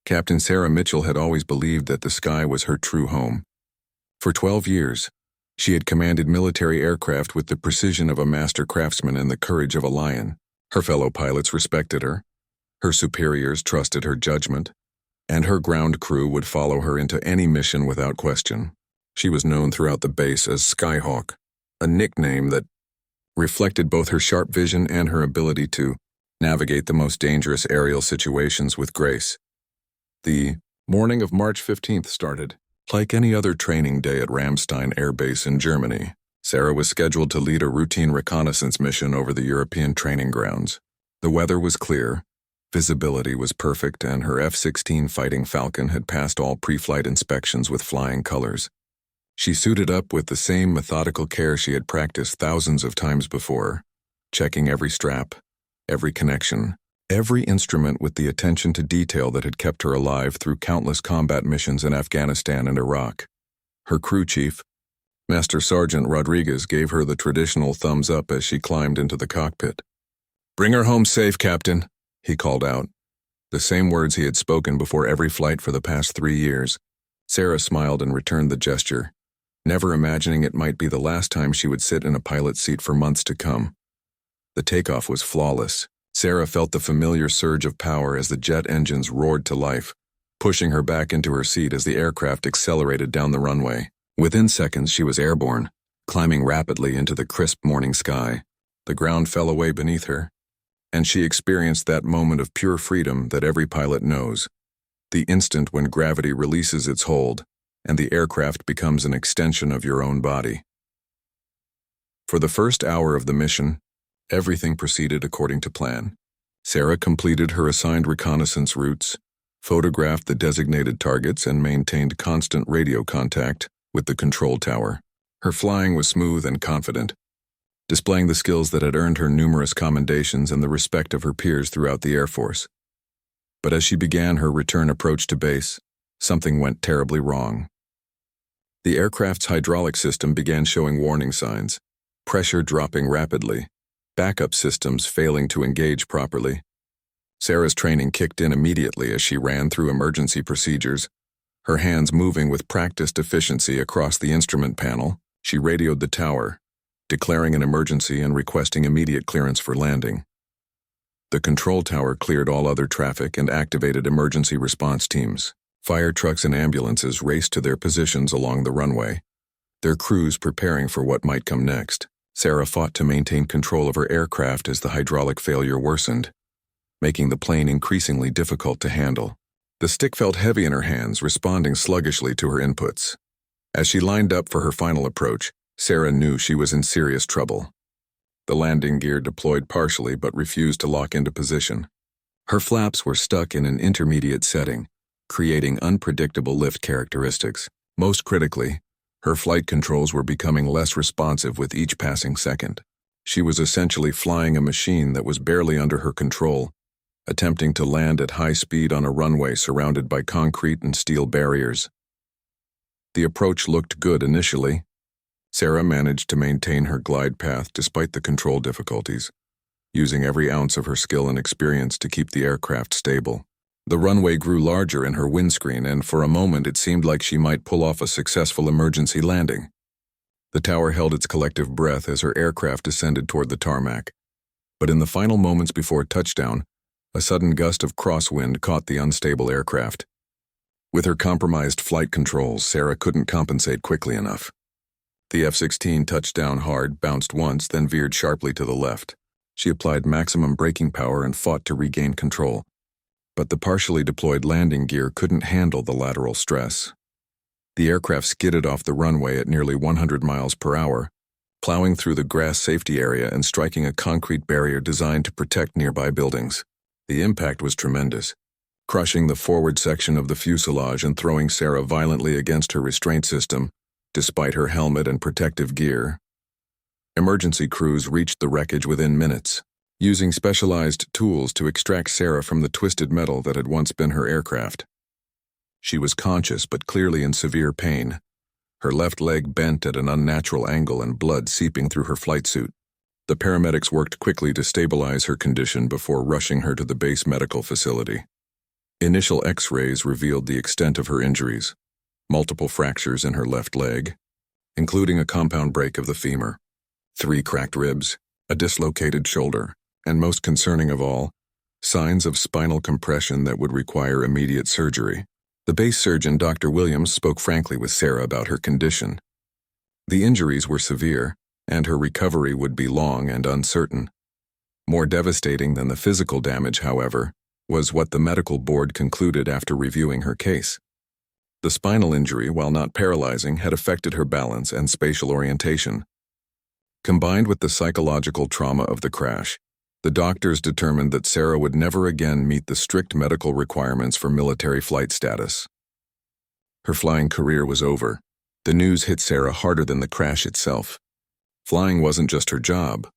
Captain Sarah Mitchell had always believed that the sky was her true home. For 12 years, she had commanded military aircraft with the precision of a master craftsman and the courage of a lion. Her fellow pilots respected her superiors trusted her judgment, and her ground crew would follow her into any mission without question. She was known throughout the base as Skyhawk, a nickname that reflected both her sharp vision and her ability to navigate the most dangerous aerial situations with grace. The morning of March 15th started. Like any other training day at Ramstein Air Base in Germany, Sarah was scheduled to lead a routine reconnaissance mission over the European training grounds. The weather was clear, visibility was perfect, and her F-16 Fighting Falcon had passed all pre-flight inspections with flying colors. She suited up with the same methodical care she had practiced thousands of times before, checking every strap, every connection, every instrument with the attention to detail that had kept her alive through countless combat missions in Afghanistan and Iraq. Her crew chief, Master Sergeant Rodriguez, gave her the traditional thumbs up as she climbed into the cockpit. "Bring her home safe, Captain," he called out, the same words he had spoken before every flight for the past 3 years. Sarah smiled and returned the gesture, never imagining it might be the last time she would sit in a pilot's seat for months to come. The takeoff was flawless. Sarah felt the familiar surge of power as the jet engines roared to life, pushing her back into her seat as the aircraft accelerated down the runway. Within seconds, she was airborne, climbing rapidly into the crisp morning sky. The ground fell away beneath her, and she experienced that moment of pure freedom that every pilot knows, the instant when gravity releases its hold and the aircraft becomes an extension of your own body. For the first hour of the mission, everything proceeded according to plan. Sarah completed her assigned reconnaissance routes, photographed the designated targets, and maintained constant radio contact with the control tower. Her flying was smooth and confident, displaying the skills that had earned her numerous commendations and the respect of her peers throughout the Air Force. But as she began her return approach to base, something went terribly wrong. The aircraft's hydraulic system began showing warning signs, pressure dropping rapidly, backup systems failing to engage properly. Sarah's training kicked in immediately as she ran through emergency procedures, her hands moving with practiced efficiency across the instrument panel. She radioed the tower, declaring an emergency and requesting immediate clearance for landing. The control tower cleared all other traffic and activated emergency response teams. Fire trucks and ambulances raced to their positions along the runway, their crews preparing for what might come next. Sarah fought to maintain control of her aircraft as the hydraulic failure worsened, making the plane increasingly difficult to handle. The stick felt heavy in her hands, responding sluggishly to her inputs. As she lined up for her final approach, Sarah knew she was in serious trouble. The landing gear deployed partially but refused to lock into position. Her flaps were stuck in an intermediate setting, creating unpredictable lift characteristics. Most critically, her flight controls were becoming less responsive with each passing second. She was essentially flying a machine that was barely under her control, attempting to land at high speed on a runway surrounded by concrete and steel barriers. The approach looked good initially. Sarah managed to maintain her glide path despite the control difficulties, using every ounce of her skill and experience to keep the aircraft stable. The runway grew larger in her windscreen, and for a moment it seemed like she might pull off a successful emergency landing. The tower held its collective breath as her aircraft descended toward the tarmac. But in the final moments before touchdown, a sudden gust of crosswind caught the unstable aircraft. With her compromised flight controls, Sarah couldn't compensate quickly enough. The F-16 touched down hard, bounced once, then veered sharply to the left. She applied maximum braking power and fought to regain control. But the partially deployed landing gear couldn't handle the lateral stress. The aircraft skidded off the runway at nearly 100 miles per hour, plowing through the grass safety area and striking a concrete barrier designed to protect nearby buildings. The impact was tremendous, crushing the forward section of the fuselage and throwing Sarah violently against her restraint system, despite her helmet and protective gear. Emergency crews reached the wreckage within minutes, using specialized tools to extract Sarah from the twisted metal that had once been her aircraft. She was conscious but clearly in severe pain, her left leg bent at an unnatural angle and blood seeping through her flight suit. The paramedics worked quickly to stabilize her condition before rushing her to the base medical facility. Initial X-rays revealed the extent of her injuries: multiple fractures in her left leg, including a compound break of the femur, 3 cracked ribs, a dislocated shoulder, and most concerning of all, signs of spinal compression that would require immediate surgery. The base surgeon, Dr. Williams, spoke frankly with Sarah about her condition. The injuries were severe, and her recovery would be long and uncertain. More devastating than the physical damage, however, was what the medical board concluded after reviewing her case. The spinal injury, while not paralyzing, had affected her balance and spatial orientation. Combined with the psychological trauma of the crash, the doctors determined that Sarah would never again meet the strict medical requirements for military flight status. Her flying career was over. The news hit Sarah harder than the crash itself. Flying wasn't just her job.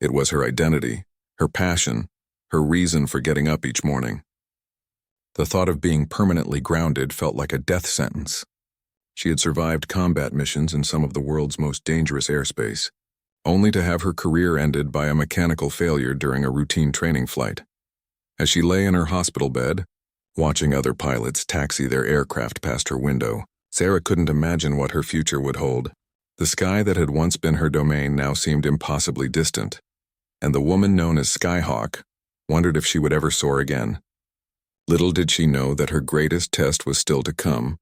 It was her identity, her passion, her reason for getting up each morning. The thought of being permanently grounded felt like a death sentence. She had survived combat missions in some of the world's most dangerous airspace, only to have her career ended by a mechanical failure during a routine training flight. As she lay in her hospital bed, watching other pilots taxi their aircraft past her window, Sarah couldn't imagine what her future would hold. The sky that had once been her domain now seemed impossibly distant, and the woman known as Skyhawk wondered if she would ever soar again. Little did she know that her greatest test was still to come,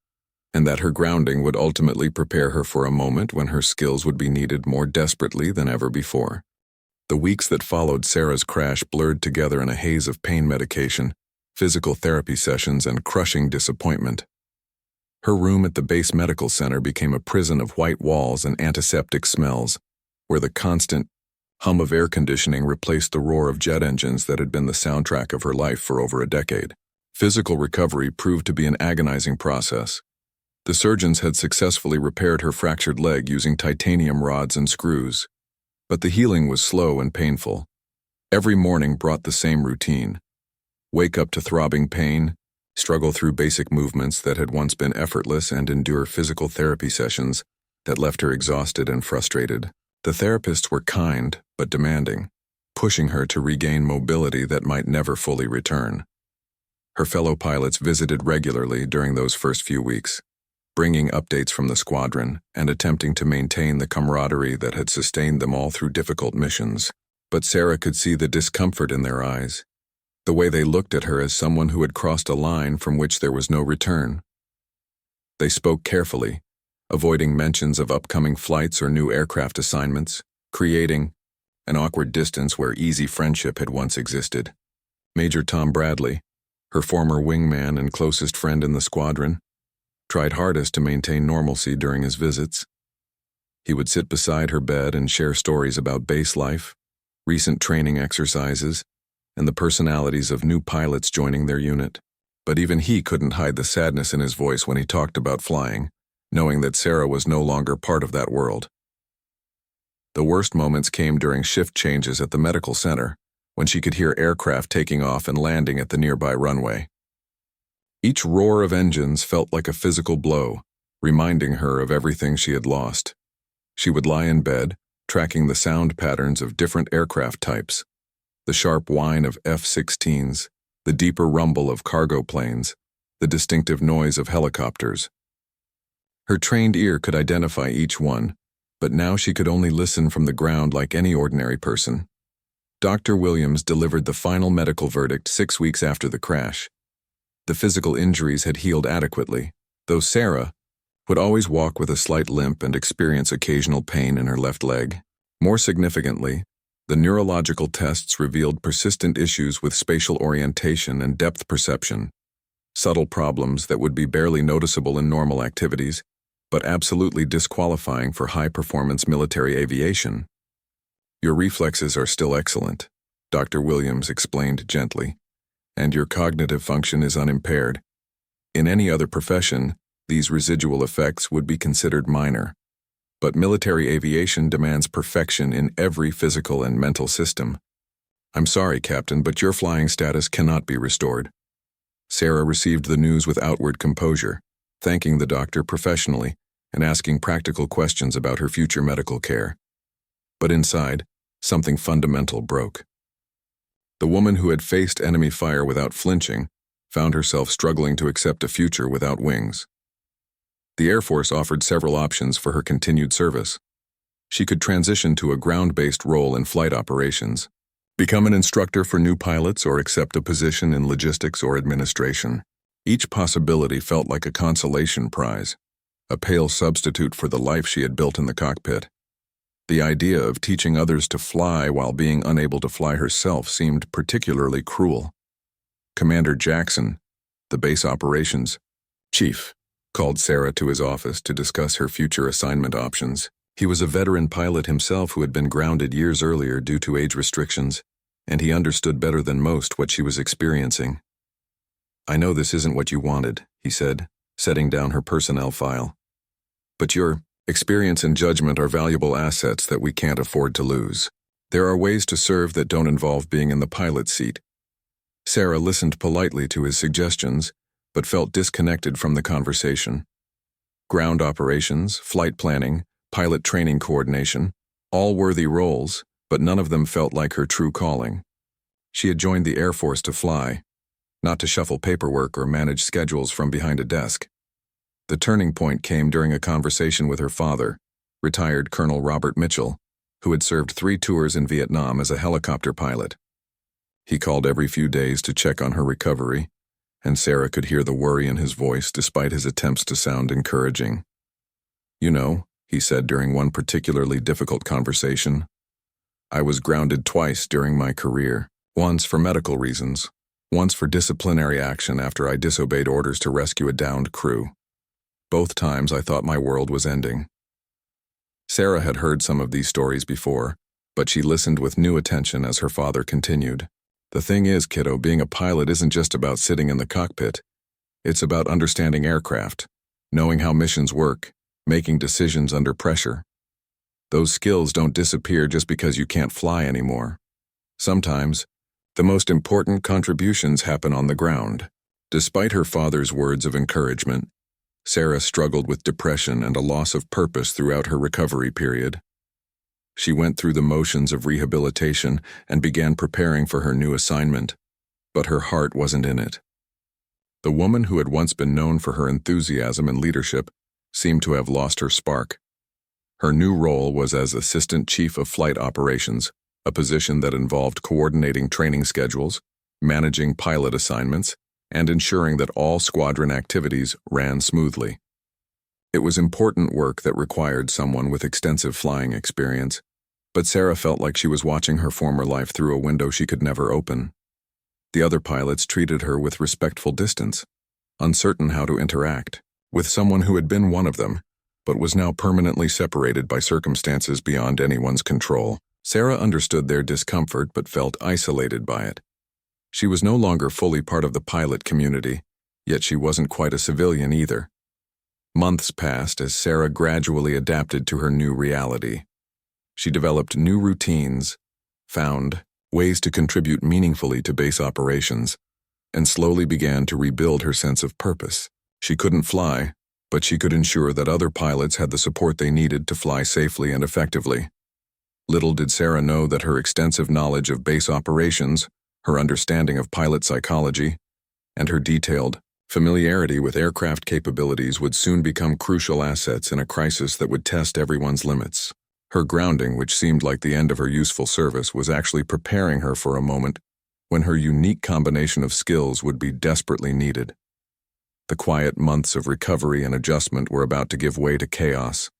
and that her grounding would ultimately prepare her for a moment when her skills would be needed more desperately than ever before. The weeks that followed Sarah's crash blurred together in a haze of pain medication, physical therapy sessions, and crushing disappointment. Her room at the base medical center became a prison of white walls and antiseptic smells, where the constant hum of air conditioning replaced the roar of jet engines that had been the soundtrack of her life for over a decade. Physical recovery proved to be an agonizing process. The surgeons had successfully repaired her fractured leg using titanium rods and screws, but the healing was slow and painful. Every morning brought the same routine: wake up to throbbing pain, struggle through basic movements that had once been effortless, and endure physical therapy sessions that left her exhausted and frustrated. The therapists were kind but demanding, pushing her to regain mobility that might never fully return. Her fellow pilots visited regularly during those first few weeks, bringing updates from the squadron and attempting to maintain the camaraderie that had sustained them all through difficult missions. But Sarah could see the discomfort in their eyes, the way they looked at her as someone who had crossed a line from which there was no return. They spoke carefully, avoiding mentions of upcoming flights or new aircraft assignments, creating an awkward distance where easy friendship had once existed. Major Tom Bradley, her former wingman and closest friend in the squadron, tried hardest to maintain normalcy during his visits. He would sit beside her bed and share stories about base life, recent training exercises, and the personalities of new pilots joining their unit. But even he couldn't hide the sadness in his voice when he talked about flying, knowing that Sarah was no longer part of that world. The worst moments came during shift changes at the medical center, when she could hear aircraft taking off and landing at the nearby runway. Each roar of engines felt like a physical blow, reminding her of everything she had lost. She would lie in bed, tracking the sound patterns of different aircraft types: the sharp whine of F-16s, the deeper rumble of cargo planes, the distinctive noise of helicopters. Her trained ear could identify each one, but now she could only listen from the ground like any ordinary person. Dr. Williams delivered the final medical verdict 6 weeks after the crash. The physical injuries had healed adequately, though Sarah would always walk with a slight limp and experience occasional pain in her left leg. More significantly, the neurological tests revealed persistent issues with spatial orientation and depth perception, subtle problems that would be barely noticeable in normal activities, but absolutely disqualifying for high-performance military aviation. "Your reflexes are still excellent," Dr. Williams explained gently, "and your cognitive function is unimpaired. In any other profession, these residual effects would be considered minor. But military aviation demands perfection in every physical and mental system. I'm sorry, Captain, but your flying status cannot be restored." Sarah received the news with outward composure, thanking the doctor professionally and asking practical questions about her future medical care. But inside, something fundamental broke. The woman who had faced enemy fire without flinching found herself struggling to accept a future without wings. The Air Force offered several options for her continued service. She could transition to a ground-based role in flight operations, become an instructor for new pilots, or accept a position in logistics or administration. Each possibility felt like a consolation prize, a pale substitute for the life she had built in the cockpit. The idea of teaching others to fly while being unable to fly herself seemed particularly cruel. Commander Jackson, the base operations chief, called Sarah to his office to discuss her future assignment options. He was a veteran pilot himself who had been grounded years earlier due to age restrictions, and he understood better than most what she was experiencing. "I know this isn't what you wanted," he said, setting down her personnel file. "But your experience and judgment are valuable assets that we can't afford to lose. There are ways to serve that don't involve being in the pilot seat." Sarah listened politely to his suggestions, but felt disconnected from the conversation. Ground operations, flight planning, pilot training coordination, all worthy roles, but none of them felt like her true calling. She had joined the Air Force to fly, not to shuffle paperwork or manage schedules from behind a desk. The turning point came during a conversation with her father, retired Colonel Robert Mitchell, who had served 3 tours in Vietnam as a helicopter pilot. He called every few days to check on her recovery, and Sarah could hear the worry in his voice despite his attempts to sound encouraging. "You know," he said during one particularly difficult conversation, "I was grounded twice during my career, once for medical reasons, once for disciplinary action after I disobeyed orders to rescue a downed crew. Both times I thought my world was ending." Sarah had heard some of these stories before, but she listened with new attention as her father continued. "The thing is, kiddo, being a pilot isn't just about sitting in the cockpit. It's about understanding aircraft, knowing how missions work, making decisions under pressure. Those skills don't disappear just because you can't fly anymore. Sometimes, the most important contributions happen on the ground." Despite her father's words of encouragement, Sarah struggled with depression and a loss of purpose throughout her recovery period. She went through the motions of rehabilitation and began preparing for her new assignment, but her heart wasn't in it. The woman who had once been known for her enthusiasm and leadership seemed to have lost her spark. Her new role was as Assistant Chief of Flight Operations, a position that involved coordinating training schedules, managing pilot assignments, and ensuring that all squadron activities ran smoothly. It was important work that required someone with extensive flying experience, but Sarah felt like she was watching her former life through a window she could never open. The other pilots treated her with respectful distance, uncertain how to interact with someone who had been one of them, but was now permanently separated by circumstances beyond anyone's control. Sarah understood their discomfort but felt isolated by it. She was no longer fully part of the pilot community, yet she wasn't quite a civilian either. Months passed as Sarah gradually adapted to her new reality. She developed new routines, found ways to contribute meaningfully to base operations, and slowly began to rebuild her sense of purpose. She couldn't fly, but she could ensure that other pilots had the support they needed to fly safely and effectively. Little did Sarah know that her extensive knowledge of base operations, her understanding of pilot psychology, and her detailed familiarity with aircraft capabilities would soon become crucial assets in a crisis that would test everyone's limits. Her grounding, which seemed like the end of her useful service, was actually preparing her for a moment when her unique combination of skills would be desperately needed. The quiet months of recovery and adjustment were about to give way to chaos,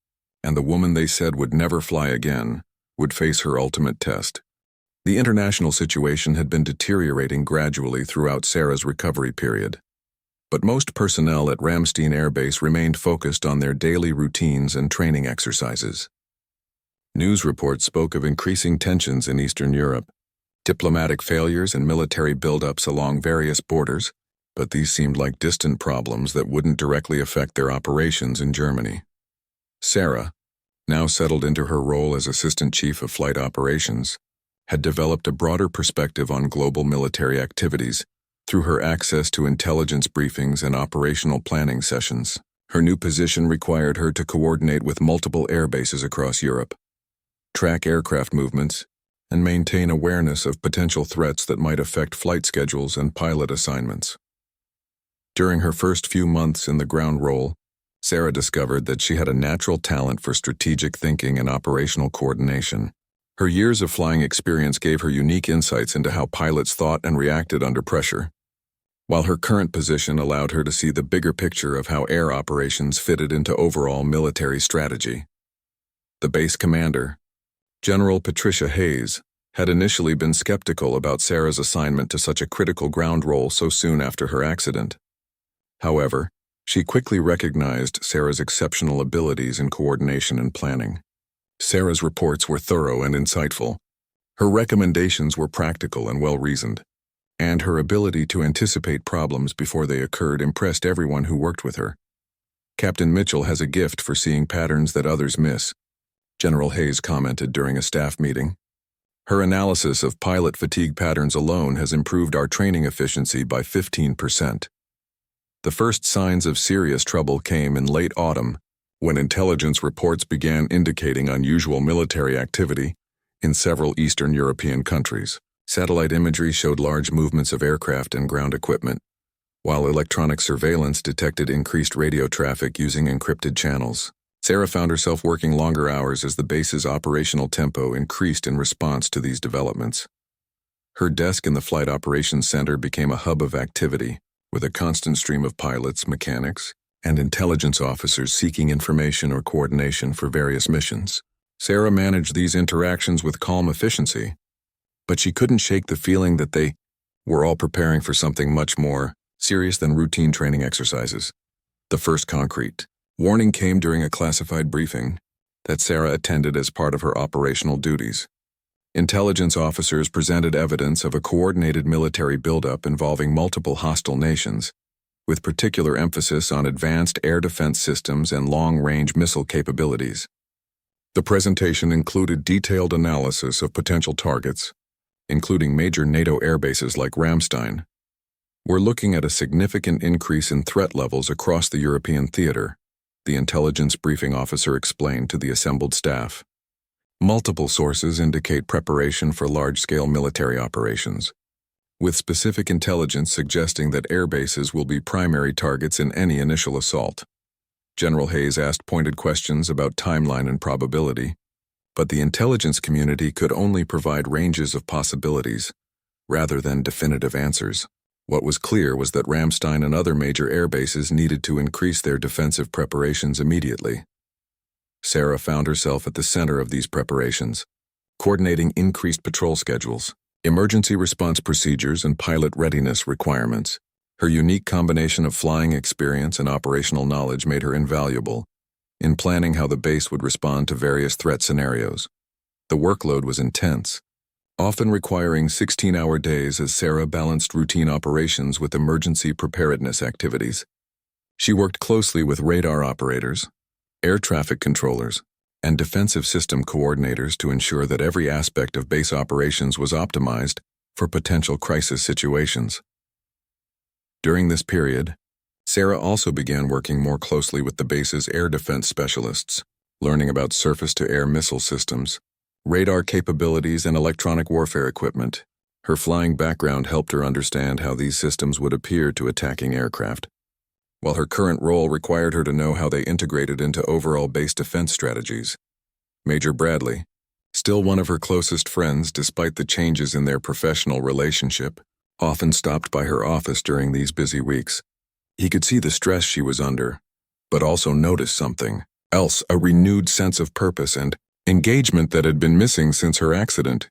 and the woman they said would never fly again would face her ultimate test. The international situation had been deteriorating gradually throughout Sarah's recovery period, but most personnel at Ramstein Air Base remained focused on their daily routines and training exercises. News reports spoke of increasing tensions in Eastern Europe, diplomatic failures and military buildups along various borders, but these seemed like distant problems that wouldn't directly affect their operations in Germany. Sarah, now settled into her role as Assistant Chief of Flight Operations, had developed a broader perspective on global military activities through her access to intelligence briefings and operational planning sessions. Her new position required her to coordinate with multiple air bases across Europe, track aircraft movements, and maintain awareness of potential threats that might affect flight schedules and pilot assignments. During her first few months in the ground role, Sarah discovered that she had a natural talent for strategic thinking and operational coordination. Her years of flying experience gave her unique insights into how pilots thought and reacted under pressure, while her current position allowed her to see the bigger picture of how air operations fitted into overall military strategy. The base commander, General Patricia Hayes, had initially been skeptical about Sarah's assignment to such a critical ground role so soon after her accident. However, she quickly recognized Sarah's exceptional abilities in coordination and planning. Sarah's reports were thorough and insightful. Her recommendations were practical and well-reasoned, and her ability to anticipate problems before they occurred impressed everyone who worked with her. "Captain Mitchell has a gift for seeing patterns that others miss," General Hayes commented during a staff meeting. "Her analysis of pilot fatigue patterns alone has improved our training efficiency by 15%. The first signs of serious trouble came in late autumn, when intelligence reports began indicating unusual military activity in several Eastern European countries. Satellite imagery showed large movements of aircraft and ground equipment, while electronic surveillance detected increased radio traffic using encrypted channels. Sarah found herself working longer hours as the base's operational tempo increased in response to these developments. Her desk in the Flight Operations Center became a hub of activity, with a constant stream of pilots, mechanics, and intelligence officers seeking information or coordination for various missions. Sarah managed these interactions with calm efficiency, but she couldn't shake the feeling that they were all preparing for something much more serious than routine training exercises. The first concrete warning came during a classified briefing that Sarah attended as part of her operational duties. Intelligence officers presented evidence of a coordinated military buildup involving multiple hostile nations, with particular emphasis on advanced air defense systems and long-range missile capabilities. The presentation included detailed analysis of potential targets, including major NATO airbases like Ramstein. "We're looking at a significant increase in threat levels across the European theater," the intelligence briefing officer explained to the assembled staff. "Multiple sources indicate preparation for large-scale military operations, with specific intelligence suggesting that airbases will be primary targets in any initial assault." General Hayes asked pointed questions about timeline and probability, but the intelligence community could only provide ranges of possibilities, rather than definitive answers. What was clear was that Ramstein and other major airbases needed to increase their defensive preparations immediately. Sarah found herself at the center of these preparations, coordinating increased patrol schedules, emergency response procedures, and pilot readiness requirements. Her unique combination of flying experience and operational knowledge made her invaluable in planning how the base would respond to various threat scenarios. The workload was intense, often requiring 16-hour days as Sarah balanced routine operations with emergency preparedness activities. She worked closely with radar operators, air traffic controllers, and defensive system coordinators to ensure that every aspect of base operations was optimized for potential crisis situations. During this period, Sarah also began working more closely with the base's air defense specialists, learning about surface-to-air missile systems, radar capabilities, and electronic warfare equipment. Her flying background helped her understand how these systems would appear to attacking aircraft, while her current role required her to know how they integrated into overall base defense strategies. Major Bradley, still one of her closest friends despite the changes in their professional relationship, often stopped by her office during these busy weeks. He could see the stress she was under, but also noticed something else, a renewed sense of purpose and engagement that had been missing since her accident.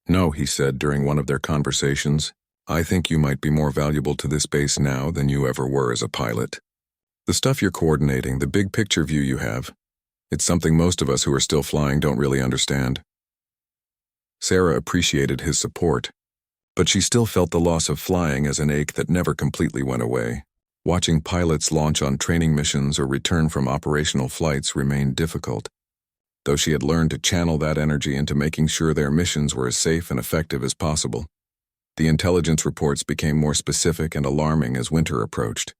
"No," he said during one of their conversations, "I think you might be more valuable to this base now than you ever were as a pilot. The stuff you're coordinating, the big picture view you have, it's something most of us who are still flying don't really understand." Sarah appreciated his support, but she still felt the loss of flying as an ache that never completely went away. Watching pilots launch on training missions or return from operational flights remained difficult, though she had learned to channel that energy into making sure their missions were as safe and effective as possible. The intelligence reports became more specific and alarming as winter approached.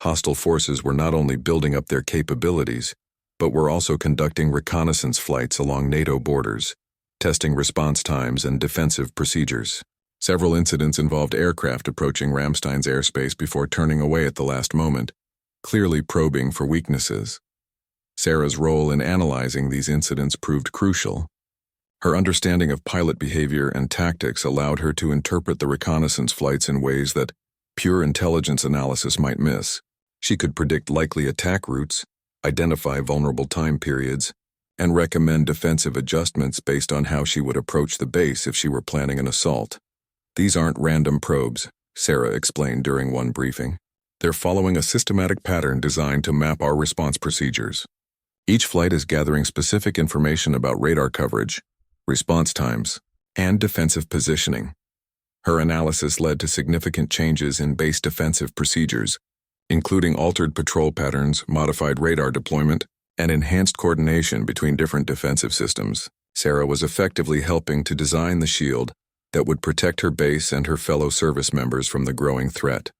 Hostile forces were not only building up their capabilities, but were also conducting reconnaissance flights along NATO borders, testing response times and defensive procedures. Several incidents involved aircraft approaching Ramstein's airspace before turning away at the last moment, clearly probing for weaknesses. Sarah's role in analyzing these incidents proved crucial. Her understanding of pilot behavior and tactics allowed her to interpret the reconnaissance flights in ways that pure intelligence analysis might miss. She could predict likely attack routes, identify vulnerable time periods, and recommend defensive adjustments based on how she would approach the base if she were planning an assault. These aren't random probes, Sarah explained during one briefing. They're following a systematic pattern designed to map our response procedures. Each flight is gathering specific information about radar coverage, response times, and defensive positioning. Her analysis led to significant changes in base defensive procedures, including altered patrol patterns, modified radar deployment, and enhanced coordination between different defensive systems. Sarah was effectively helping to design the shield that would protect her base and her fellow service members from the growing threat.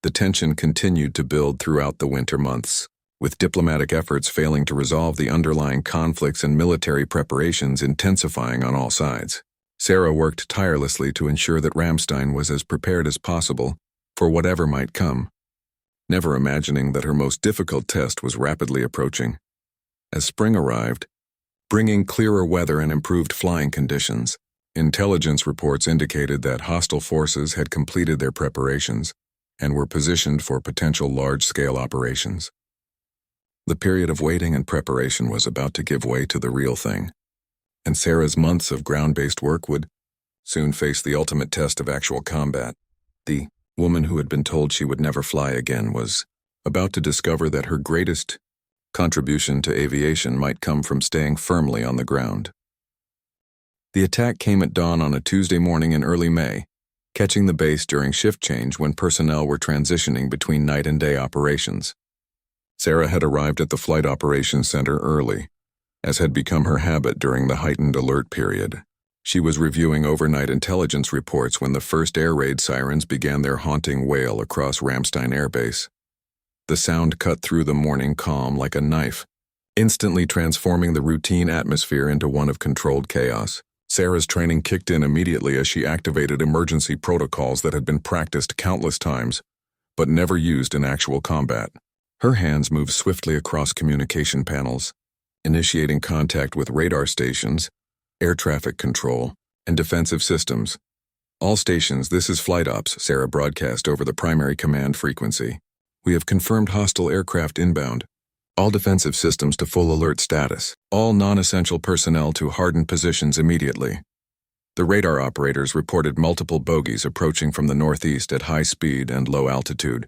The tension continued to build throughout the winter months, with diplomatic efforts failing to resolve the underlying conflicts and military preparations intensifying on all sides. Sarah worked tirelessly to ensure that Ramstein was as prepared as possible for whatever might come, never imagining that her most difficult test was rapidly approaching. As spring arrived, bringing clearer weather and improved flying conditions, intelligence reports indicated that hostile forces had completed their preparations and were positioned for potential large-scale operations. The period of waiting and preparation was about to give way to the real thing, and Sarah's months of ground-based work would soon face the ultimate test of actual combat. The woman who had been told she would never fly again was about to discover that her greatest contribution to aviation might come from staying firmly on the ground. The attack came at dawn on a Tuesday morning in early May, catching the base during shift change when personnel were transitioning between night and day operations. Sarah had arrived at the Flight Operations Center early, as had become her habit during the heightened alert period. She was reviewing overnight intelligence reports when the first air raid sirens began their haunting wail across Ramstein Air Base. The sound cut through the morning calm like a knife, instantly transforming the routine atmosphere into one of controlled chaos. Sarah's training kicked in immediately as she activated emergency protocols that had been practiced countless times, but never used in actual combat. Her hands moved swiftly across communication panels, initiating contact with radar stations, air traffic control, and defensive systems. All stations, this is Flight Ops, Sarah broadcast over the primary command frequency. We have confirmed hostile aircraft inbound. All defensive systems to full alert status. All non-essential personnel to hardened positions immediately. The radar operators reported multiple bogies approaching from the northeast at high speed and low altitude,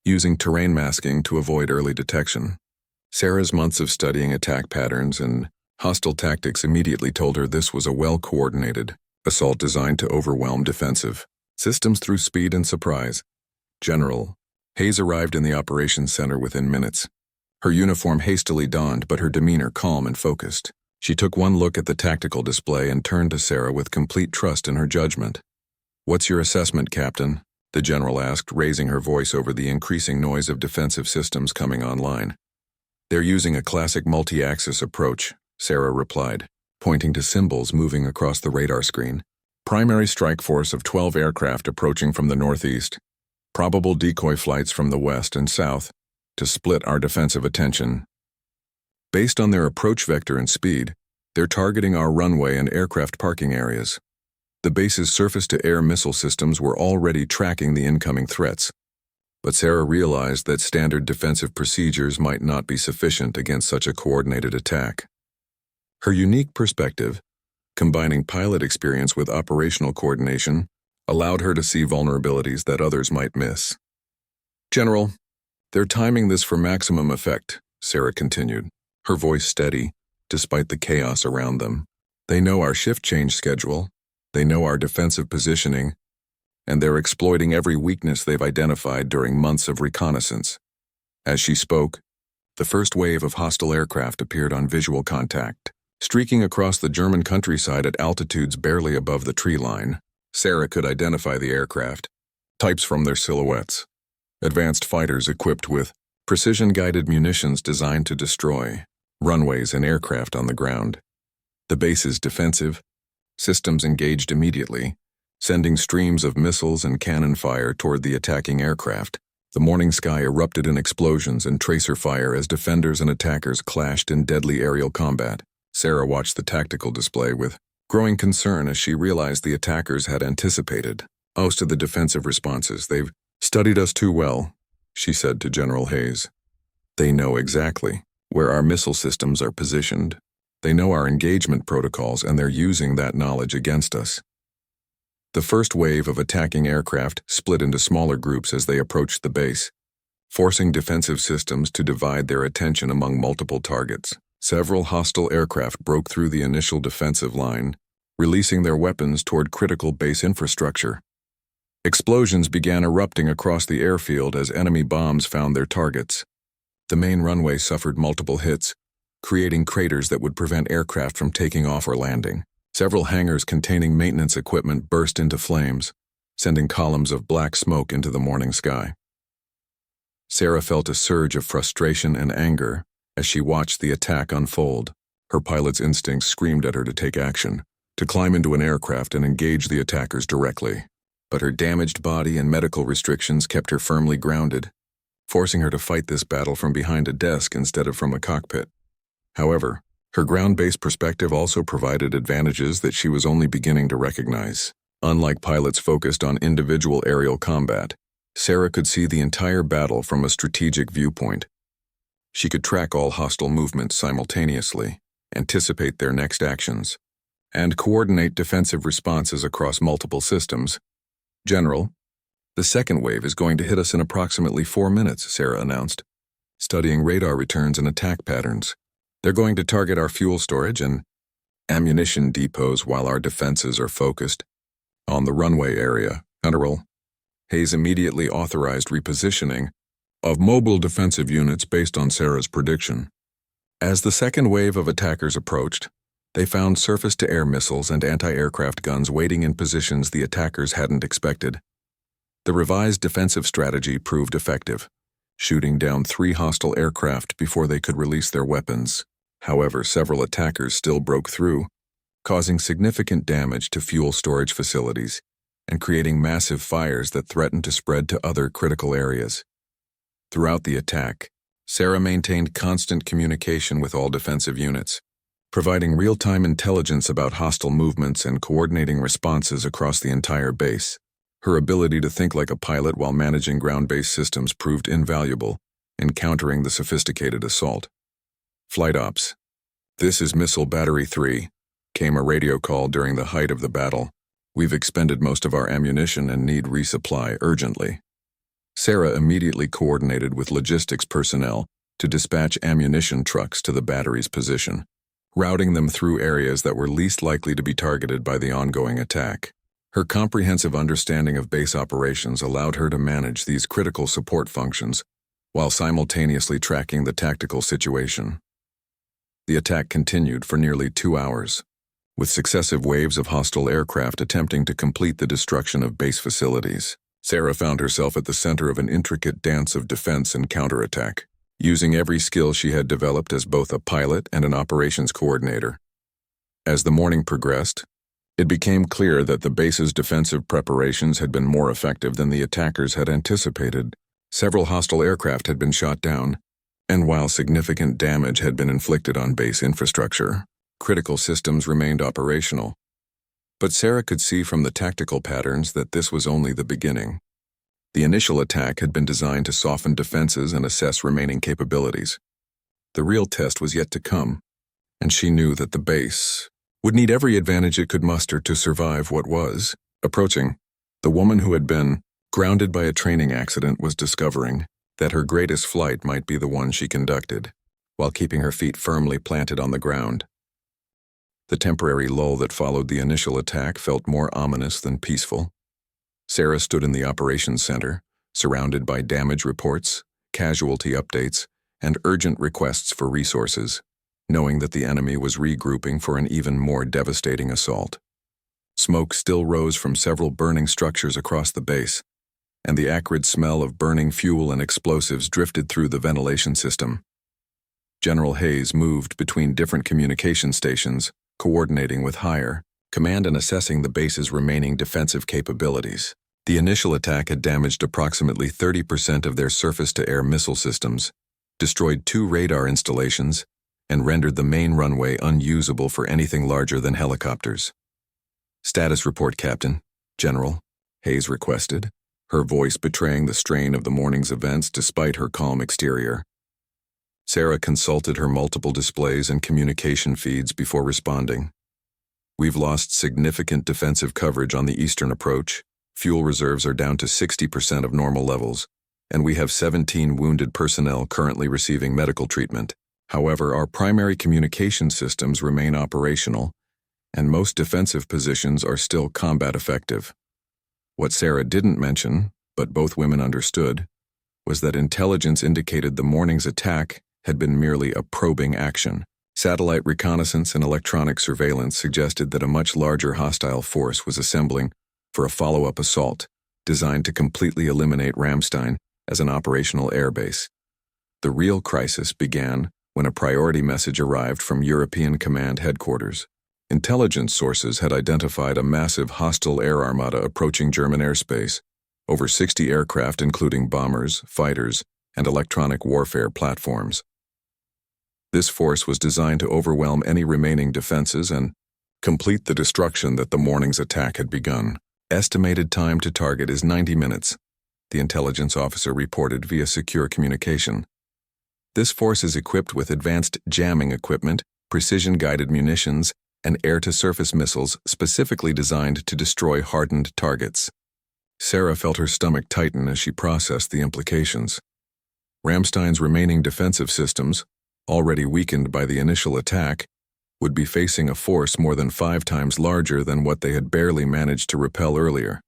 using terrain masking to avoid early detection. Sarah's months of studying attack patterns and hostile tactics immediately told her this was a well-coordinated assault designed to overwhelm defensive systems through speed and surprise. General Hayes arrived in the operations center within minutes. Her uniform hastily donned, but her demeanor calm and focused. She took one look at the tactical display and turned to Sarah with complete trust in her judgment. "What's your assessment, Captain?" the general asked, raising her voice over the increasing noise of defensive systems coming online. "They're using a classic multi-axis approach," Sarah replied, pointing to symbols moving across the radar screen. "Primary strike force of 12 aircraft approaching from the northeast. Probable decoy flights from the west and south to split our defensive attention. Based on their approach vector and speed, they're targeting our runway and aircraft parking areas. The base's surface-to-air missile systems were already tracking the incoming threats, but Sarah realized that standard defensive procedures might not be sufficient against such a coordinated attack. Her unique perspective, combining pilot experience with operational coordination, allowed her to see vulnerabilities that others might miss. "General, they're timing this for maximum effect," Sarah continued, her voice steady, despite the chaos around them. "They know our shift change schedule, they know our defensive positioning, and they're exploiting every weakness they've identified during months of reconnaissance." As she spoke, the first wave of hostile aircraft appeared on visual contact, streaking across the German countryside at altitudes barely above the tree line. Sarah could identify the aircraft, types from their silhouettes. Advanced fighters equipped with precision-guided munitions designed to destroy runways and aircraft on the ground. The base's defensive systems engaged immediately, sending streams of missiles and cannon fire toward the attacking aircraft. The morning sky erupted in explosions and tracer fire as defenders and attackers clashed in deadly aerial combat. Sarah watched the tactical display with growing concern as she realized the attackers had anticipated most of the defensive responses. "They've studied us too well," she said to General Hayes. "They know exactly where our missile systems are positioned. They know our engagement protocols, and they're using that knowledge against us." The first wave of attacking aircraft split into smaller groups as they approached the base, forcing defensive systems to divide their attention among multiple targets. Several hostile aircraft broke through the initial defensive line, releasing their weapons toward critical base infrastructure. Explosions began erupting across the airfield as enemy bombs found their targets. The main runway suffered multiple hits, creating craters that would prevent aircraft from taking off or landing. Several hangars containing maintenance equipment burst into flames, sending columns of black smoke into the morning sky. Sarah felt a surge of frustration and anger as she watched the attack unfold. Her pilot's instincts screamed at her to take action, to climb into an aircraft and engage the attackers directly. But her damaged body and medical restrictions kept her firmly grounded, forcing her to fight this battle from behind a desk instead of from a cockpit. However, her ground-based perspective also provided advantages that she was only beginning to recognize. Unlike pilots focused on individual aerial combat, Sarah could see the entire battle from a strategic viewpoint. She could track all hostile movements simultaneously, anticipate their next actions, and coordinate defensive responses across multiple systems. "General, the second wave is going to hit us in approximately 4 minutes," Sarah announced, studying radar returns and attack patterns. "They're going to target our fuel storage and ammunition depots while our defenses are focused on the runway area." General Hayes immediately authorized repositioning of mobile defensive units based on Sarah's prediction. As the second wave of attackers approached, they found surface-to-air missiles and anti-aircraft guns waiting in positions the attackers hadn't expected. The revised defensive strategy proved effective, shooting down 3 hostile aircraft before they could release their weapons. However, several attackers still broke through, causing significant damage to fuel storage facilities and creating massive fires that threatened to spread to other critical areas. Throughout the attack, Sarah maintained constant communication with all defensive units, providing real-time intelligence about hostile movements and coordinating responses across the entire base. Her ability to think like a pilot while managing ground-based systems proved invaluable in countering the sophisticated assault. "Flight Ops. This is Missile Battery 3, came a radio call during the height of the battle. "We've expended most of our ammunition and need resupply urgently." Sarah immediately coordinated with logistics personnel to dispatch ammunition trucks to the battery's position, routing them through areas that were least likely to be targeted by the ongoing attack. Her comprehensive understanding of base operations allowed her to manage these critical support functions while simultaneously tracking the tactical situation. The attack continued for nearly 2 hours, with successive waves of hostile aircraft attempting to complete the destruction of base facilities. Sarah found herself at the center of an intricate dance of defense and counterattack, using every skill she had developed as both a pilot and an operations coordinator. As the morning progressed, it became clear that the base's defensive preparations had been more effective than the attackers had anticipated. Several hostile aircraft had been shot down, and while significant damage had been inflicted on base infrastructure, critical systems remained operational. But Sarah could see from the tactical patterns that this was only the beginning. The initial attack had been designed to soften defenses and assess remaining capabilities. The real test was yet to come, and she knew that the base would need every advantage it could muster to survive what was approaching. The woman who had been grounded by a training accident was discovering that her greatest flight might be the one she conducted, while keeping her feet firmly planted on the ground. The temporary lull that followed the initial attack felt more ominous than peaceful. Sarah stood in the operations center, surrounded by damage reports, casualty updates, and urgent requests for resources, knowing that the enemy was regrouping for an even more devastating assault. Smoke still rose from several burning structures across the base, and the acrid smell of burning fuel and explosives drifted through the ventilation system. General Hayes moved between different communication stations, coordinating with higher, command and assessing the base's remaining defensive capabilities. The initial attack had damaged approximately 30% of their surface-to-air missile systems, destroyed 2 radar installations, and rendered the main runway unusable for anything larger than helicopters. "Status report, Captain," General Hayes requested, her voice betraying the strain of the morning's events despite her calm exterior. Sarah consulted her multiple displays and communication feeds before responding. "We've lost significant defensive coverage on the eastern approach. Fuel reserves are down to 60% of normal levels, and we have 17 wounded personnel currently receiving medical treatment. However, our primary communication systems remain operational, and most defensive positions are still combat effective." What Sarah didn't mention, but both women understood, was that intelligence indicated the morning's attack had been merely a probing action. Satellite reconnaissance and electronic surveillance suggested that a much larger hostile force was assembling for a follow-up assault designed to completely eliminate Ramstein as an operational airbase. The real crisis began when a priority message arrived from European Command headquarters. Intelligence sources had identified a massive hostile air armada approaching German airspace, over 60 aircraft including bombers, fighters, and electronic warfare platforms. This force was designed to overwhelm any remaining defenses and complete the destruction that the morning's attack had begun. "Estimated time to target is 90 minutes, the intelligence officer reported via secure communication. "This force is equipped with advanced jamming equipment, precision-guided munitions, and air-to-surface missiles specifically designed to destroy hardened targets." Sarah felt her stomach tighten as she processed the implications. Ramstein's remaining defensive systems, already weakened by the initial attack, would be facing a force more than 5 times larger than what they had barely managed to repel earlier.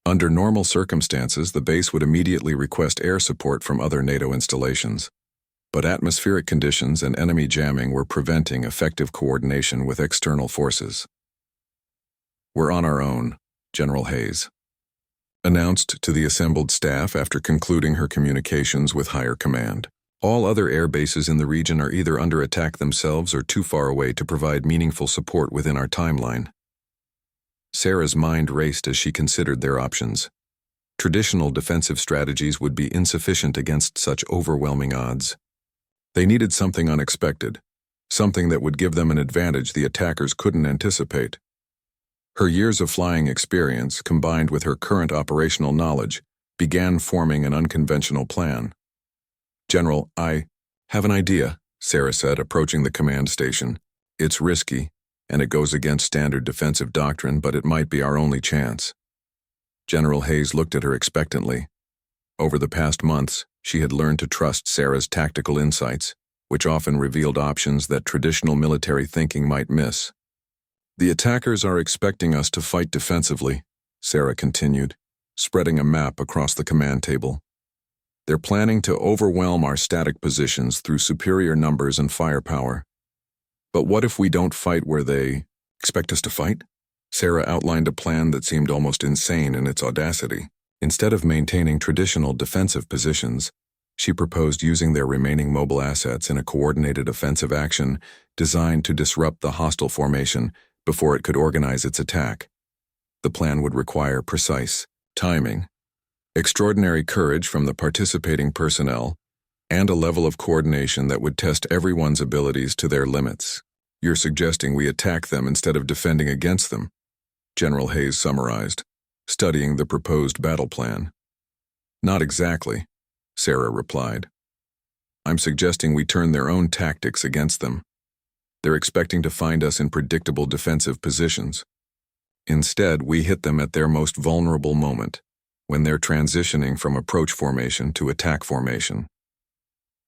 Under normal circumstances, the base would immediately request air support from other NATO installations. But atmospheric conditions and enemy jamming were preventing effective coordination with external forces. "We're on our own," General Hayes announced to the assembled staff after concluding her communications with higher command. "All other air bases in the region are either under attack themselves or too far away to provide meaningful support within our timeline." Sarah's mind raced as she considered their options. Traditional defensive strategies would be insufficient against such overwhelming odds. They needed something unexpected, something that would give them an advantage the attackers couldn't anticipate. Her years of flying experience, combined with her current operational knowledge, began forming an unconventional plan. "General, I have an idea," Sarah said, approaching the command station. "It's risky, and it goes against standard defensive doctrine, but it might be our only chance." General Hayes looked at her expectantly. Over the past months, she had learned to trust Sarah's tactical insights, which often revealed options that traditional military thinking might miss. "The attackers are expecting us to fight defensively," Sarah continued, spreading a map across the command table. "They're planning to overwhelm our static positions through superior numbers and firepower. But what if we don't fight where they expect us to fight?" Sarah outlined a plan that seemed almost insane in its audacity. Instead of maintaining traditional defensive positions, she proposed using their remaining mobile assets in a coordinated offensive action designed to disrupt the hostile formation before it could organize its attack. The plan would require precise timing, extraordinary courage from the participating personnel, and a level of coordination that would test everyone's abilities to their limits. "You're suggesting we attack them instead of defending against them," General Hayes summarized, studying the proposed battle plan. "Not exactly," Sarah replied. "I'm suggesting we turn their own tactics against them. They're expecting to find us in predictable defensive positions. Instead, we hit them at their most vulnerable moment, when they're transitioning from approach formation to attack formation."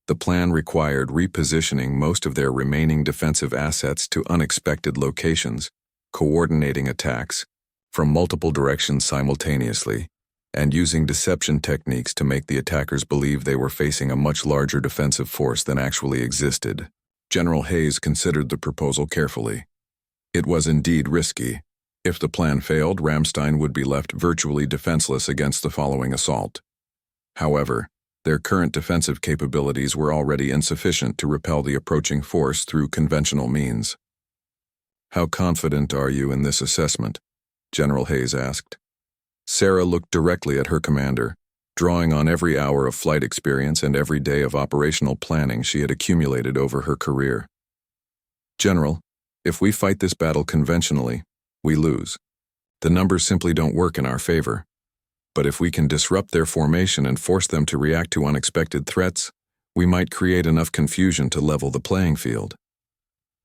The plan required repositioning most of their remaining defensive assets to unexpected locations, coordinating attacks from multiple directions simultaneously, and using deception techniques to make the attackers believe they were facing a much larger defensive force than actually existed. General Hayes considered the proposal carefully. It was indeed risky. If the plan failed, Ramstein would be left virtually defenseless against the following assault. However, their current defensive capabilities were already insufficient to repel the approaching force through conventional means. How confident are you in this assessment? General Hayes asked. Sarah looked directly at her commander, drawing on every hour of flight experience and every day of operational planning she had accumulated over her career. General, if we fight this battle conventionally, we lose. The numbers simply don't work in our favor. But if we can disrupt their formation and force them to react to unexpected threats, we might create enough confusion to level the playing field.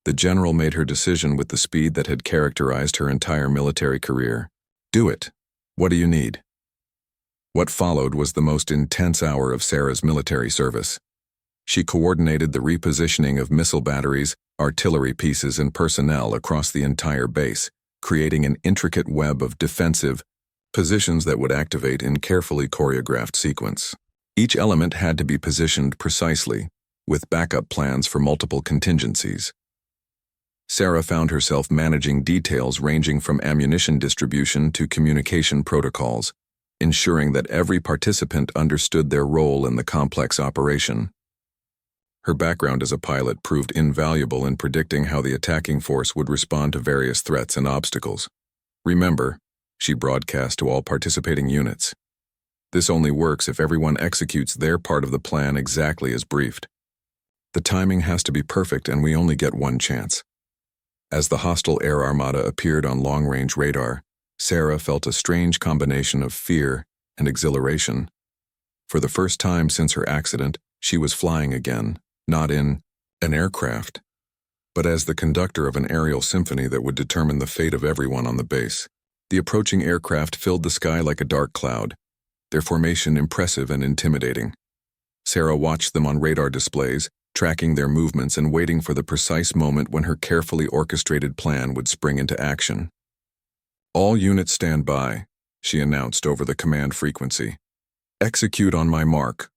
The general made her decision with the speed that had characterized her entire military career. Do it. What do you need? What followed was the most intense hour of Sarah's military service. She coordinated the repositioning of missile batteries, artillery pieces, and personnel across the entire base, creating an intricate web of defensive positions that would activate in carefully choreographed sequence. Each element had to be positioned precisely, with backup plans for multiple contingencies. Sarah found herself managing details ranging from ammunition distribution to communication protocols, ensuring that every participant understood their role in the complex operation. Her background as a pilot proved invaluable in predicting how the attacking force would respond to various threats and obstacles. Remember, she broadcast to all participating units. This only works if everyone executes their part of the plan exactly as briefed. The timing has to be perfect and we only get one chance. As the hostile air armada appeared on long-range radar, Sarah felt a strange combination of fear and exhilaration. For the first time since her accident, she was flying again, not in an aircraft, but as the conductor of an aerial symphony that would determine the fate of everyone on the base. The approaching aircraft filled the sky like a dark cloud, their formation impressive and intimidating. Sarah watched them on radar displays, tracking their movements and waiting for the precise moment when her carefully orchestrated plan would spring into action. All units stand by, she announced over the command frequency. Execute on my mark.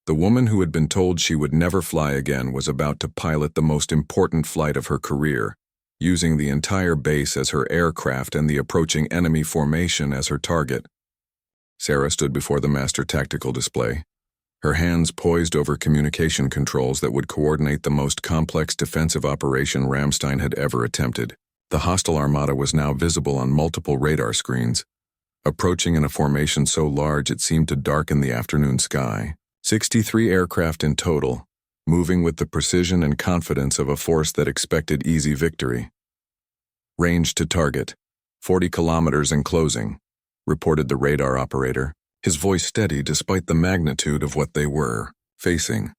The woman who had been told she would never fly again was about to pilot the most important flight of her career, using the entire base as her aircraft and the approaching enemy formation as her target. Sarah stood before the master tactical display, her hands poised over communication controls that would coordinate the most complex defensive operation Ramstein had ever attempted. The hostile armada was now visible on multiple radar screens, approaching in a formation so large it seemed to darken the afternoon sky. 63 aircraft in total, moving with the precision and confidence of a force that expected easy victory. Range to target, 40 kilometers and closing, reported the radar operator, his voice steady despite the magnitude of what they were facing.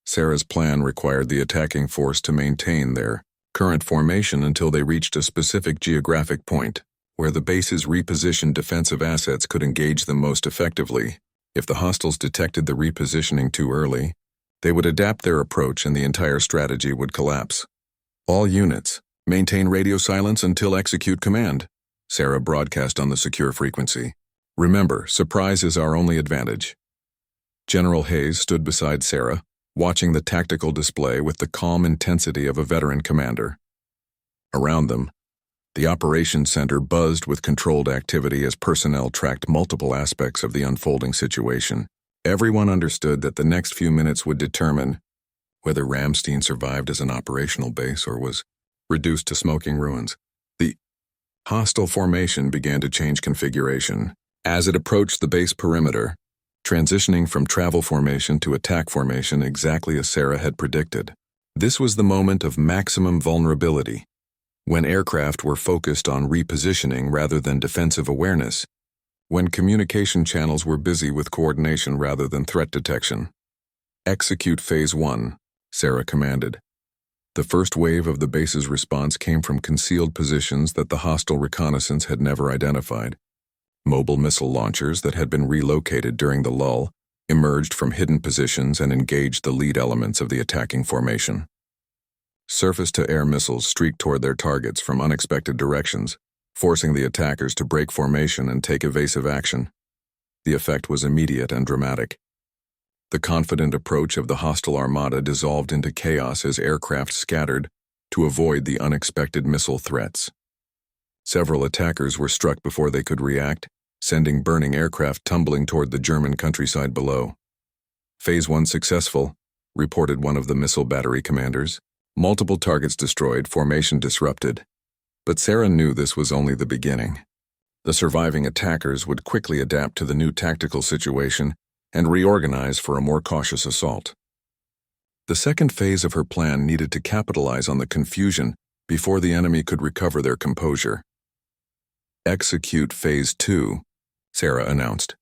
Sarah's plan required the attacking force to maintain their current formation until they reached a specific geographic point, where the base's repositioned defensive assets could engage them most effectively. If the hostiles detected the repositioning too early, they would adapt their approach and the entire strategy would collapse. All units, maintain radio silence until execute command, Sarah broadcast on the secure frequency. Remember, surprise is our only advantage. General Hayes stood beside Sarah, watching the tactical display with the calm intensity of a veteran commander. Around them, the operations center buzzed with controlled activity as personnel tracked multiple aspects of the unfolding situation. Everyone understood that the next few minutes would determine whether Ramstein survived as an operational base or was reduced to smoking ruins. The hostile formation began to change configuration. As it approached the base perimeter, transitioning from travel formation to attack formation exactly as Sarah had predicted. This was the moment of maximum vulnerability, when aircraft were focused on repositioning rather than defensive awareness, when communication channels were busy with coordination rather than threat detection. Execute Phase 1, Sarah commanded. The first wave of the base's response came from concealed positions that the hostile reconnaissance had never identified. Mobile missile launchers that had been relocated during the lull emerged from hidden positions and engaged the lead elements of the attacking formation. Surface-to-air missiles streaked toward their targets from unexpected directions, forcing the attackers to break formation and take evasive action. The effect was immediate and dramatic. The confident approach of the hostile armada dissolved into chaos as aircraft scattered to avoid the unexpected missile threats. Several attackers were struck before they could react, sending burning aircraft tumbling toward the German countryside below. Phase 1 successful, reported one of the missile battery commanders. Multiple targets destroyed, formation disrupted. But Sarah knew this was only the beginning. The surviving attackers would quickly adapt to the new tactical situation and reorganize for a more cautious assault. The second phase of her plan needed to capitalize on the confusion before the enemy could recover their composure. Execute Phase 2, Sarah announced.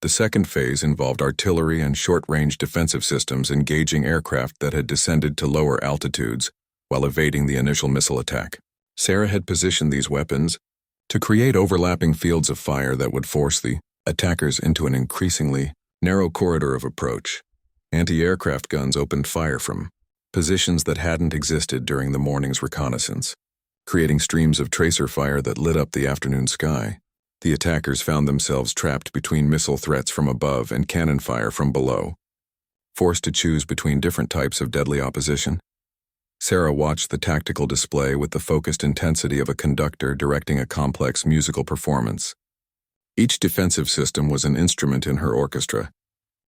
The second phase involved artillery and short-range defensive systems engaging aircraft that had descended to lower altitudes while evading the initial missile attack. Sarah had positioned these weapons to create overlapping fields of fire that would force the attackers into an increasingly narrow corridor of approach. Anti-aircraft guns opened fire from positions that hadn't existed during the morning's reconnaissance, creating streams of tracer fire that lit up the afternoon sky. The attackers found themselves trapped between missile threats from above and cannon fire from below, forced to choose between different types of deadly opposition. Sarah watched the tactical display with the focused intensity of a conductor directing a complex musical performance. Each defensive system was an instrument in her orchestra,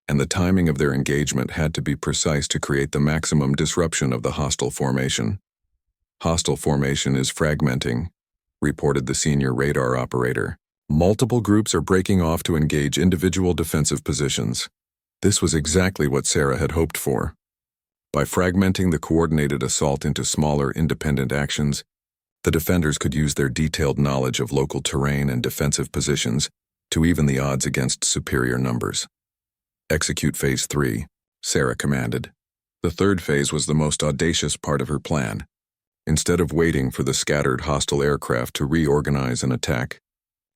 and the timing of their engagement had to be precise to create the maximum disruption of the hostile formation. Hostile formation is fragmenting, reported the senior radar operator. Multiple groups are breaking off to engage individual defensive positions. This was exactly what Sarah had hoped for. By fragmenting the coordinated assault into smaller, independent actions, the defenders could use their detailed knowledge of local terrain and defensive positions to even the odds against superior numbers. Execute Phase 3, Sarah commanded. The third phase was the most audacious part of her plan. Instead of waiting for the scattered hostile aircraft to reorganize and attack,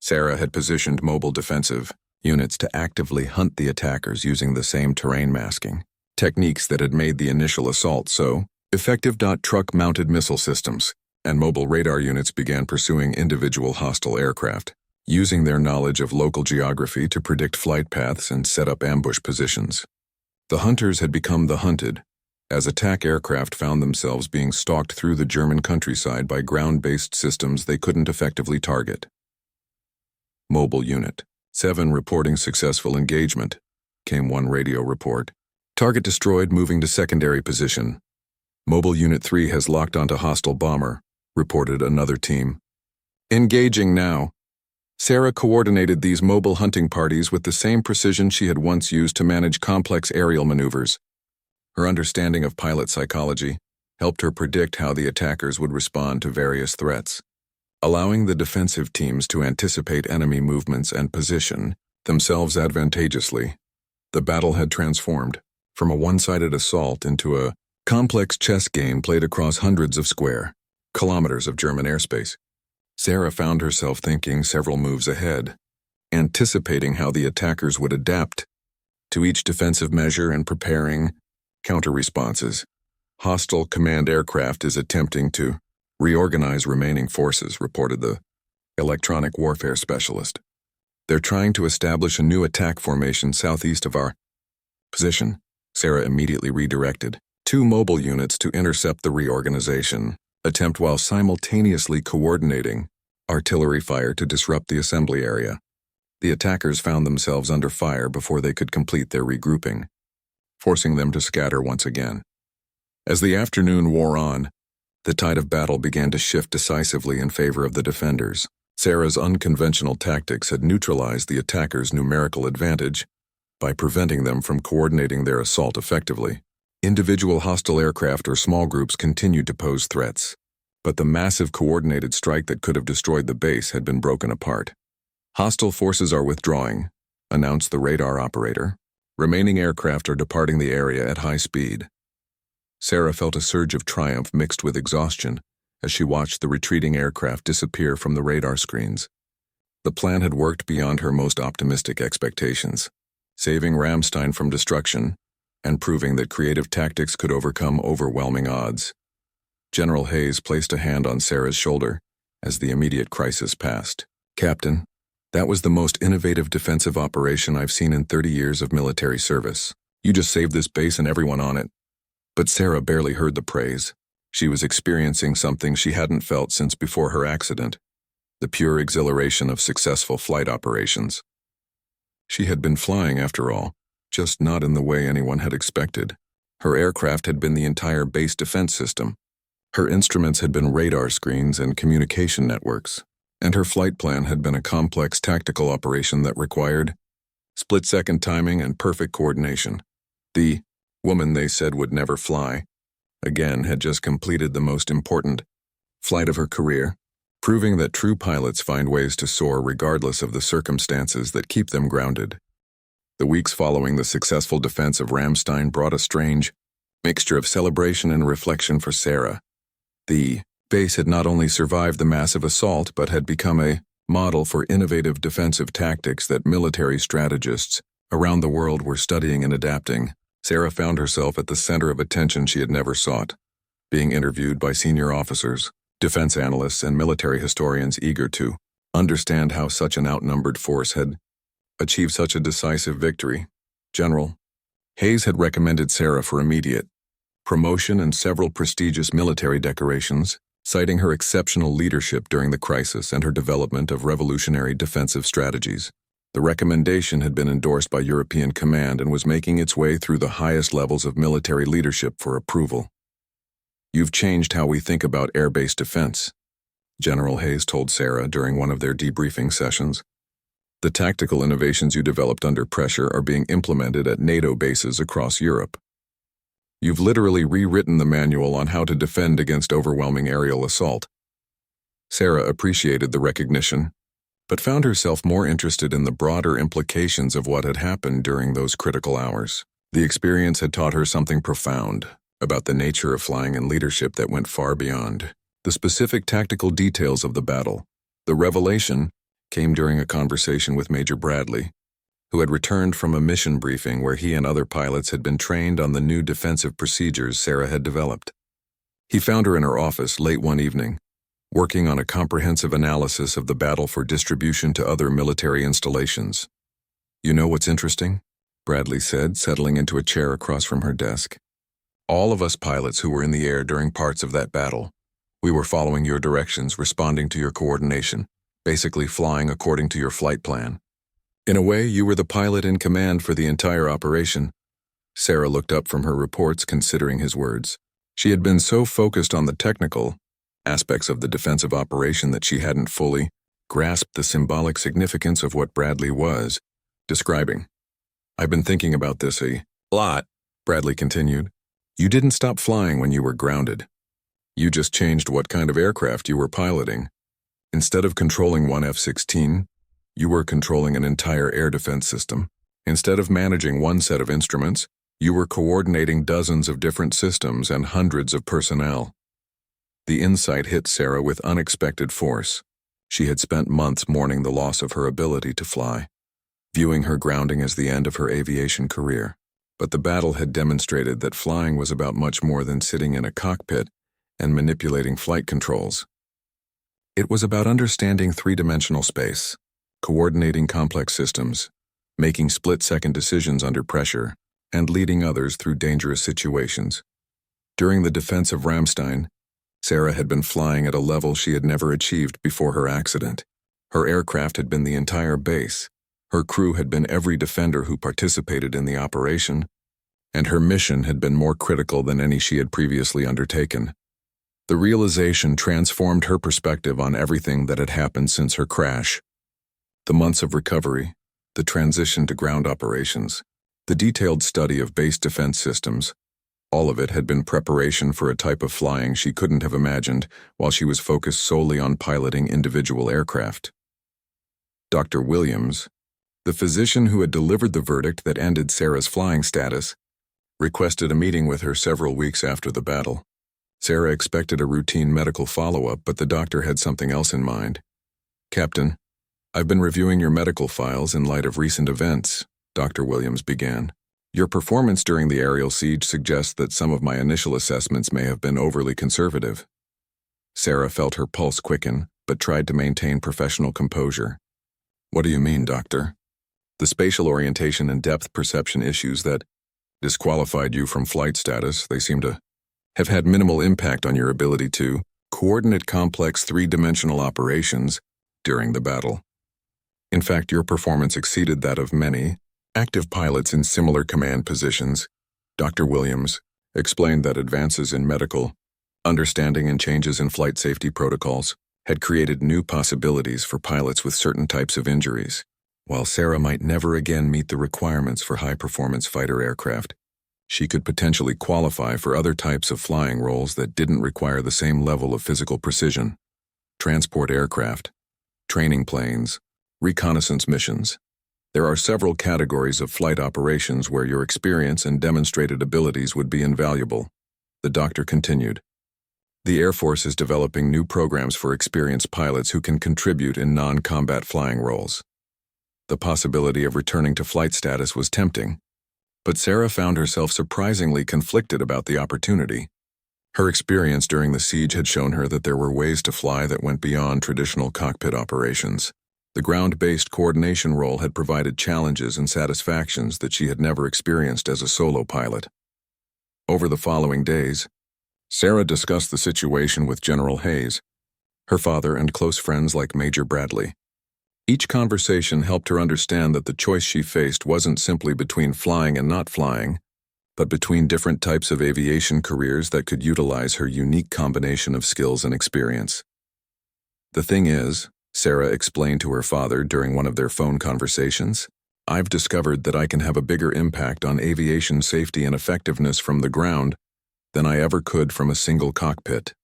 Sarah had positioned mobile defensive units to actively hunt the attackers using the same terrain masking techniques that had made the initial assault so effective. Truck-mounted missile systems and mobile radar units began pursuing individual hostile aircraft, using their knowledge of local geography to predict flight paths and set up ambush positions. The hunters had become the hunted, as attack aircraft found themselves being stalked through the German countryside by ground-based systems they couldn't effectively target. Mobile Unit 7 reporting successful engagement, came one radio report. Target destroyed, moving to secondary position. Mobile Unit 3 has locked onto hostile bomber, reported another team. Engaging now. Sarah coordinated these mobile hunting parties with the same precision she had once used to manage complex aerial maneuvers. Her understanding of pilot psychology helped her predict how the attackers would respond to various threats. Allowing the defensive teams to anticipate enemy movements and position themselves advantageously, the battle had transformed from a one-sided assault into a complex chess game played across hundreds of square kilometers of German airspace. Sarah found herself thinking several moves ahead, anticipating how the attackers would adapt to each defensive measure and preparing counter-responses. Hostile command aircraft is attempting to reorganize remaining forces, reported the electronic warfare specialist. They're trying to establish a new attack formation southeast of our position. Sarah immediately redirected 2 mobile units to intercept the reorganization attempt while simultaneously coordinating artillery fire to disrupt the assembly area. The attackers found themselves under fire before they could complete their regrouping, forcing them to scatter once again. As the afternoon wore on, the tide of battle began to shift decisively in favor of the defenders. Sarah's unconventional tactics had neutralized the attackers' numerical advantage by preventing them from coordinating their assault effectively. Individual hostile aircraft or small groups continued to pose threats, but the massive coordinated strike that could have destroyed the base had been broken apart. Hostile forces are withdrawing, announced the radar operator. Remaining aircraft are departing the area at high speed. Sarah felt a surge of triumph mixed with exhaustion as she watched the retreating aircraft disappear from the radar screens. The plan had worked beyond her most optimistic expectations, saving Ramstein from destruction and proving that creative tactics could overcome overwhelming odds. General Hayes placed a hand on Sarah's shoulder as the immediate crisis passed. "Captain, that was the most innovative defensive operation I've seen in 30 years of military service. You just saved this base and everyone on it." But Sarah barely heard the praise. She was experiencing something she hadn't felt since before her accident, the pure exhilaration of successful flight operations. She had been flying after all, just not in the way anyone had expected. Her aircraft had been the entire base defense system. Her instruments had been radar screens and communication networks, and her flight plan had been a complex tactical operation that required split-second timing and perfect coordination. The woman they said would never fly, again, had just completed the most important flight of her career, proving that true pilots find ways to soar regardless of the circumstances that keep them grounded. The weeks following the successful defense of Ramstein brought a strange mixture of celebration and reflection for Sarah. The base had not only survived the massive assault but had become a model for innovative defensive tactics that military strategists around the world were studying and adapting. Sarah found herself at the center of attention she had never sought, being interviewed by senior officers, defense analysts, and military historians eager to understand how such an outnumbered force had achieved such a decisive victory. General Hayes had recommended Sarah for immediate promotion and several prestigious military decorations, citing her exceptional leadership during the crisis and her development of revolutionary defensive strategies. The recommendation had been endorsed by European Command and was making its way through the highest levels of military leadership for approval. "You've changed how we think about air-based defense," General Hayes told Sarah during one of their debriefing sessions. "The tactical innovations you developed under pressure are being implemented at NATO bases across Europe. You've literally rewritten the manual on how to defend against overwhelming aerial assault." Sarah appreciated the recognition, but found herself more interested in the broader implications of what had happened during those critical hours. The experience had taught her something profound about the nature of flying and leadership that went far beyond the specific tactical details of the battle. The revelation came during a conversation with Major Bradley, who had returned from a mission briefing where he and other pilots had been trained on the new defensive procedures Sarah had developed. He found her in her office late one evening, working on a comprehensive analysis of the battle for distribution to other military installations. "You know what's interesting?" Bradley said, settling into a chair across from her desk. "All of us pilots who were in the air during parts of that battle, we were following your directions, responding to your coordination, basically flying according to your flight plan. In a way, you were the pilot in command for the entire operation." Sarah looked up from her reports, considering his words. She had been so focused on the technical aspects of the defensive operation that she hadn't fully grasped the symbolic significance of what Bradley was describing. "I've been thinking about this a lot," Bradley continued. "You didn't stop flying when you were grounded. You just changed what kind of aircraft you were piloting. Instead of controlling one F-16, you were controlling an entire air defense system. Instead of managing one set of instruments, you were coordinating dozens of different systems and hundreds of personnel." The insight hit Sarah with unexpected force. She had spent months mourning the loss of her ability to fly, viewing her grounding as the end of her aviation career. But the battle had demonstrated that flying was about much more than sitting in a cockpit and manipulating flight controls. It was about understanding three-dimensional space, coordinating complex systems, making split-second decisions under pressure, and leading others through dangerous situations. During the defense of Ramstein, Sarah had been flying at a level she had never achieved before her accident. Her aircraft had been the entire base. Her crew had been every defender who participated in the operation, and her mission had been more critical than any she had previously undertaken. The realization transformed her perspective on everything that had happened since her crash. The months of recovery, the transition to ground operations, the detailed study of base defense systems, all of it had been preparation for a type of flying she couldn't have imagined while she was focused solely on piloting individual aircraft. Dr. Williams, the physician who had delivered the verdict that ended Sarah's flying status, requested a meeting with her several weeks after the battle. Sarah expected a routine medical follow-up, but the doctor had something else in mind. "Captain, I've been reviewing your medical files in light of recent events," Dr. Williams began. "Your performance during the aerial siege suggests that some of my initial assessments may have been overly conservative." Sarah felt her pulse quicken, but tried to maintain professional composure. "What do you mean, doctor?" "The spatial orientation and depth perception issues that disqualified you from flight status, they seem to have had minimal impact on your ability to coordinate complex three-dimensional operations during the battle. In fact, your performance exceeded that of many active pilots in similar command positions," Dr. Williams explained that advances in medical understanding and changes in flight safety protocols had created new possibilities for pilots with certain types of injuries. While Sarah might never again meet the requirements for high-performance fighter aircraft, she could potentially qualify for other types of flying roles that didn't require the same level of physical precision. Transport aircraft, training planes, reconnaissance missions. There are several categories of flight operations where your experience and demonstrated abilities would be invaluable, the doctor continued. The Air Force is developing new programs for experienced pilots who can contribute in non-combat flying roles. The possibility of returning to flight status was tempting, but Sarah found herself surprisingly conflicted about the opportunity. Her experience during the siege had shown her that there were ways to fly that went beyond traditional cockpit operations. The ground-based coordination role had provided challenges and satisfactions that she had never experienced as a solo pilot. Over the following days, Sarah discussed the situation with General Hayes, her father, and close friends like Major Bradley. Each conversation helped her understand that the choice she faced wasn't simply between flying and not flying, but between different types of aviation careers that could utilize her unique combination of skills and experience. The thing is, Sarah explained to her father during one of their phone conversations, I've discovered that I can have a bigger impact on aviation safety and effectiveness from the ground than I ever could from a single cockpit.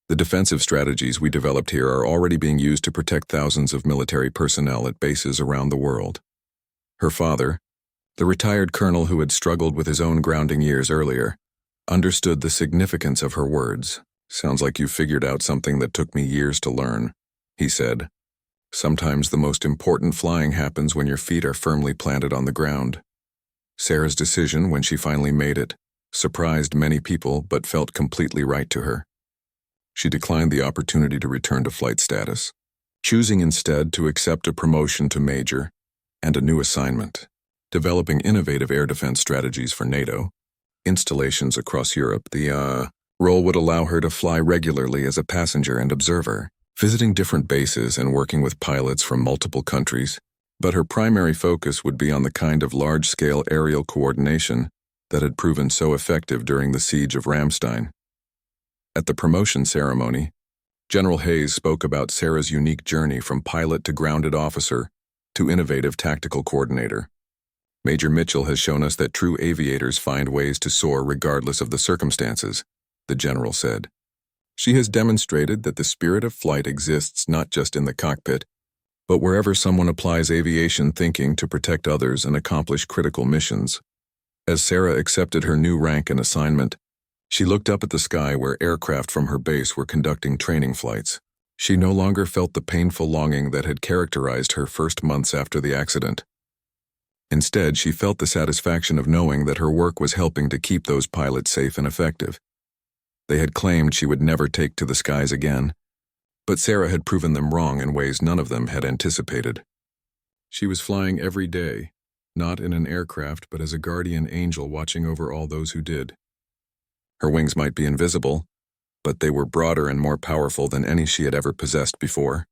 The defensive strategies we developed here are already being used to protect thousands of military personnel at bases around the world. Her father, the retired colonel who had struggled with his own grounding years earlier, understood the significance of her words. Sounds like you figured out something that took me years to learn, he said. Sometimes the most important flying happens when your feet are firmly planted on the ground. Sarah's decision, when she finally made it, surprised many people but felt completely right to her. She declined the opportunity to return to flight status, choosing instead to accept a promotion to major and a new assignment, developing innovative air defense strategies for NATO installations across Europe. The role would allow her to fly regularly as a passenger and observer, visiting different bases and working with pilots from multiple countries, but her primary focus would be on the kind of large-scale aerial coordination that had proven so effective during the siege of Ramstein. At the promotion ceremony, General Hayes spoke about Sarah's unique journey from pilot to grounded officer to innovative tactical coordinator. Major Mitchell has shown us that true aviators find ways to soar regardless of the circumstances, the general said. She has demonstrated that the spirit of flight exists not just in the cockpit, but wherever someone applies aviation thinking to protect others and accomplish critical missions. As Sarah accepted her new rank and assignment, she looked up at the sky where aircraft from her base were conducting training flights. She no longer felt the painful longing that had characterized her first months after the accident. Instead, she felt the satisfaction of knowing that her work was helping to keep those pilots safe and effective. They had claimed she would never take to the skies again, but Sarah had proven them wrong in ways none of them had anticipated. She was flying every day, not in an aircraft but as a guardian angel watching over all those who did. Her wings might be invisible, but they were broader and more powerful than any she had ever possessed before.